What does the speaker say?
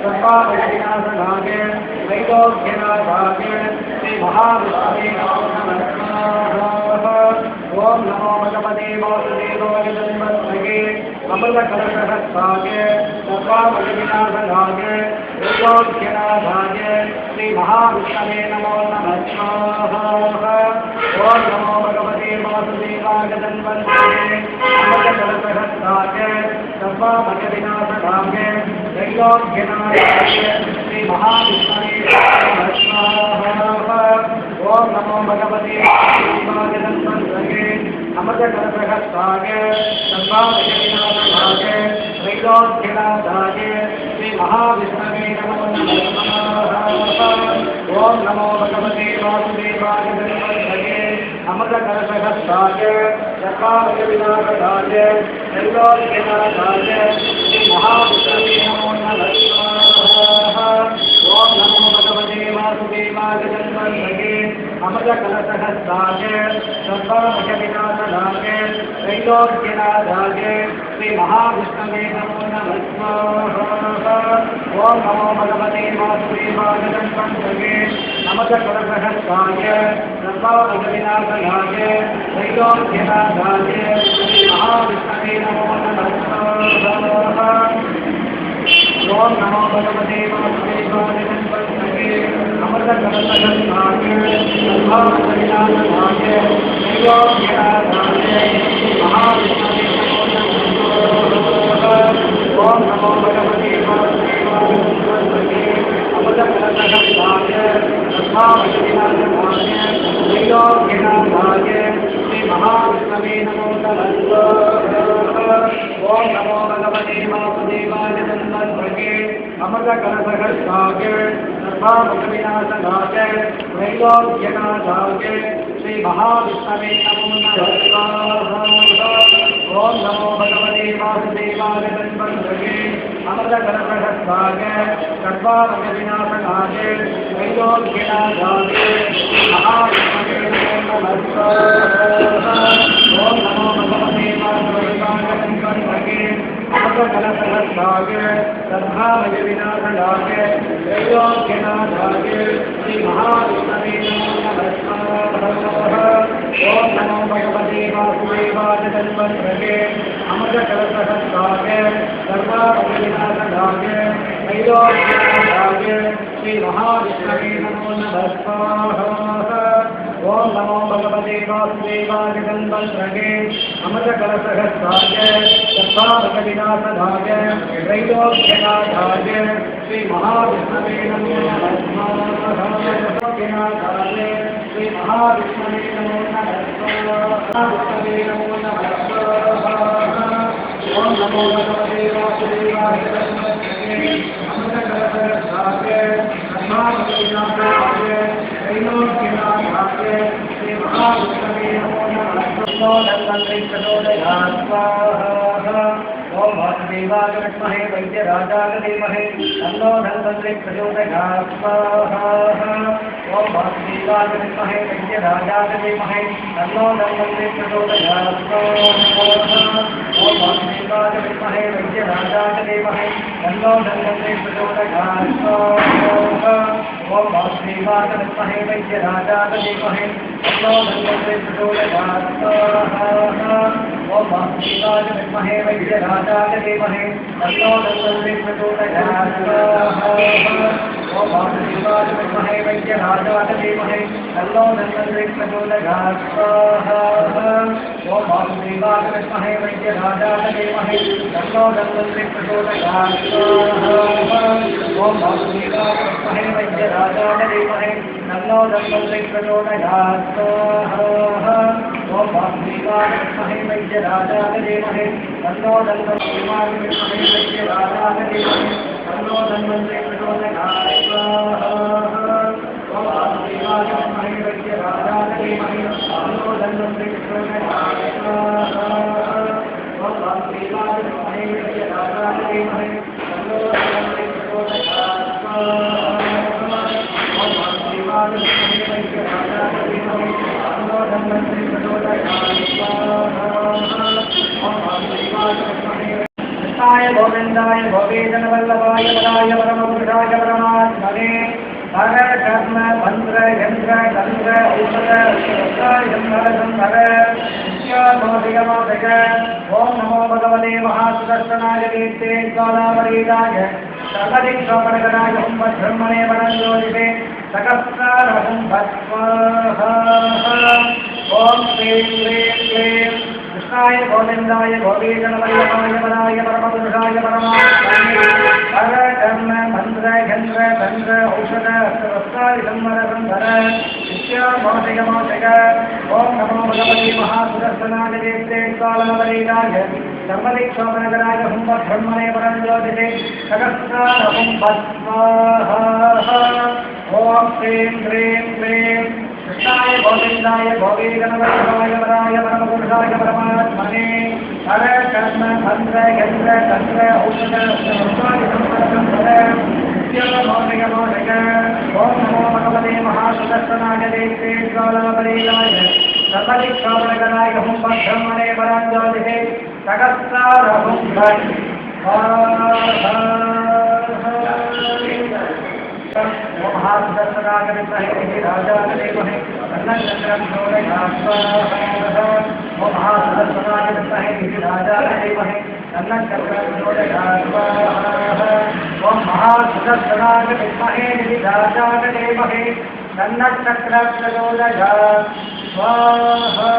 सर्वाभयविनाशनाय वैलोक्यनाथाय श्री महाविष्णवे नमो नमः। ओम नमो भगवते वासुदेवाय तन्मन्त्रये अमृतकलशहस्ताय सर्वाभयविनाशनाय वैलोक्यनाथाय श्री महाविष्णवे नमो नमः। ओम नमो भगवते वासुदेवाय तन्मन्त्रये अमृतकलशहस्ताय सर्वाभयविनाशनाय वैलोक्यनाथाय श्री महाविष्णवे नमः। ओम नमो भगवते वासुदेवाय तन्मन्त्रये अमृतकलशहस्ताय सर्वाभयविनाशनाय वैलोक्यनाथाय श्री महाविष्णवे नमो नमः। ओम नमो भगवते वासुदेवाय तन्मन्त्रये अमृतकलशहस्ताय सर्वाभयविनाशनाय वैलोक्यनाथाय श्री महाविष्णवे नमो नमः। ओम नमो भगवते वासुदेवाय तन्मन्त्रये अमृतकलशहस्ताय सर्वाभयविनाशनाय वैलोक्यनाथाय श्री महाविष्णवे नमो नमः। ओम नमो भगवते वासुदेवाय तन्मन्त्रये अमृतकलशहस्ताय सर्वाभयविनाशनाय वैलोक्यनाथाय श्री महाविष्णवे नमो नमः। ओम नमो भगवते वासुदेवाय तन्मन्त्रये अमृतकलशहस्ताय सर्वाभयविनाशनाय वैलोक्यनाथाय श्री महाविष्णवे नमो नमः। ओम नमो भगवते वासुदेवाय तन्मन्त्रये अमृतकलशहस्ताय सर्वाभयविनाशनाय वैलोक्यनाथाय श्री महाविष्णवे नमो नमः। ओम नमो भगवते वासुदेवाय तन्मन्त्रये अमृतकलशहस्ताय सर्वाभयविनाशनाय वैलोक्यनाथाय श्री महाविष्णवे नमो नमः। ओम नमो भगवते वासुदेवाय तन्मन्त्रये अमृतकलशहस्ताय सर्वाभयविनाशनाय वैलोक्यनाथाय श्री महाविष्णवे नमो नमः। ओम नमो भगवते वासुदेवाय तन्मन्त्रये अमृतकलशहस्ताय सर्वाभयविनाशनाय वैलोक्यनाथाय श्री महाविष्णवे नमो नमः। ओम नमो भगवते वासुदेवाय तन्मन्त्रये अमृतकलशहस्ताय सर्वाभयविनाशनाय वैलोक्यनाथाय श्री महाविष्णवे नमो नमः। ओम नमो भगवते वासुदेवाय तन्मन्त्रये अमृतकलशहस्ताय सर्वाभयविनाशनाय वैलोक्यनाथाय श्री महाविष्णवे नमो नमः। श्री महाविष्णवे नमो नमः। ओम नमो भगवते वासुदेवाय तन्मन्त्रये अमृतकलशहस्ताय सर्वाभयविनाशनाय वैलोक्यनाथाय श्री महाविष्णवे नमो नमः। ओम वासुदेवाय विद्महे वैद्यराजाय धीमहि तन्नो धन्वन्तरि प्रचोदयात् स्वाहा। ओम वासुदेवाय विद्महे वैद्यराजाय धीमहि तन्नो धन्वन्तरि प्रचोदयात् स्वाहा। ओम वासुदेवाय विद्महे वैद्यराजाय धीमहि तन्नो धन्वन्तरि प्रचोदयात् स्वाहा। ओम वासुदेवाय विद्महे वैद्यराजाय धीमहि तन्नो धन्वन्तरि प्रचोदयात् स्वाहा। ओम वासुदेवाय विद्महे वैद्यराजाय धीमहि तन्नो धन्वन्तरि प्रचोदयात् स्वाहा। ओम वासुदेवाय विद्महे वैद्यराजाय धीमहि तन्नो धन्वन्तरि प्रचोदयात् स्वाहा। ओम वासुदेवाय विद्महे वैद्यराजाय धीमहि तन्नो धन्वन्तरि प्रचोदयात् स्वाहा। ओम वासुदेवाय विद्महे वैद्यराजाय धीमहि तन्नो धन्वन्तरि प्रचोदयात् स्वाहा। ओम वासुदेवाय विद्महे वैद्यराजाय धीमहि तन्नो धन्वन्तरि वैद्यराजाय धीमहि तन्नो धन्वन्तरि प्रचोदयात् स्वाहा। ओम वासुदेवाय विद्महे वैद्यराजाय धीमहि तन्नो धन्वन्तरि प्रचोदयात् स्वाहा। ओम वासुदेवाय विद्महे वैद्यराजाय धीमहि तन्नो धन्वन्तरि प्रचोदयात् स्वाहा। ओम वासुदेवाय विद्महे वैद्यराजाय धीमहि तन्नो धन्वन्तरि प्रचोदयात् स्वाहा। ओम वासुदेवाय विद्महे गोविंदाय गोविंदनवल्लभाय वराय परम परमपुरुषाय परमात्मने हर कर्म मंत्र यंत्र तंत्र औषध संहर नित्यामोदयमोदय ओम नमो भगवते महासुदर्शनाय कीर्ते ज्वालावरीदाय सर्वदिक्सोपनगराय हुं ब्रह्मणे वरञ्जोतिषे सकस्रारहुं भस्वाहा ओम श्रीं क्लीं क्लीं कृष्णाय गोविंदाय गोपीजनवल्लभाय वराय परमपुरुषाय परमात्मने हर कर्म मंत्र यंत्र तंत्र औषध संहर नित्यामोदयमोदय ओम नमो भगवते महासुदर्शनाय कीर्ते ज्वालावरीदाय सर्वदिक्सोपनगराय हुं ब्रह्मणे वरञ्जोतिषे सकस्रारहुं भस्वाहा ओम श्रीं क्लीं क्लीं कृष्णाय गोविंदाय गोपीजनवल्लभाय वराय परमपुरुषाय परमात्मने हर कर्म मंत्र यंत्र तंत्र औषध संहर नित्यामोदयमोदय ओम नमो भगवते महासुदर्शनाय कीर्ते ज्वालावरीदाय सर्वदिक्सोपनगराय हुं ब्रह्मणे वरञ्जोतिषे सकस्रारहुं भस्वाहा महासुदर्शनाय विद्महे राजाधिमहे तन्नचक्रं चोदयात्मनः ओम महासुदर्शनाय विद्महे राजाधिमहे तन्नचक्रं चोदयात्मनः ओम महासुदर्शनाय विद्महे राजाधिमहे तन्नचक्रं चोदयात्मनः स्वाहा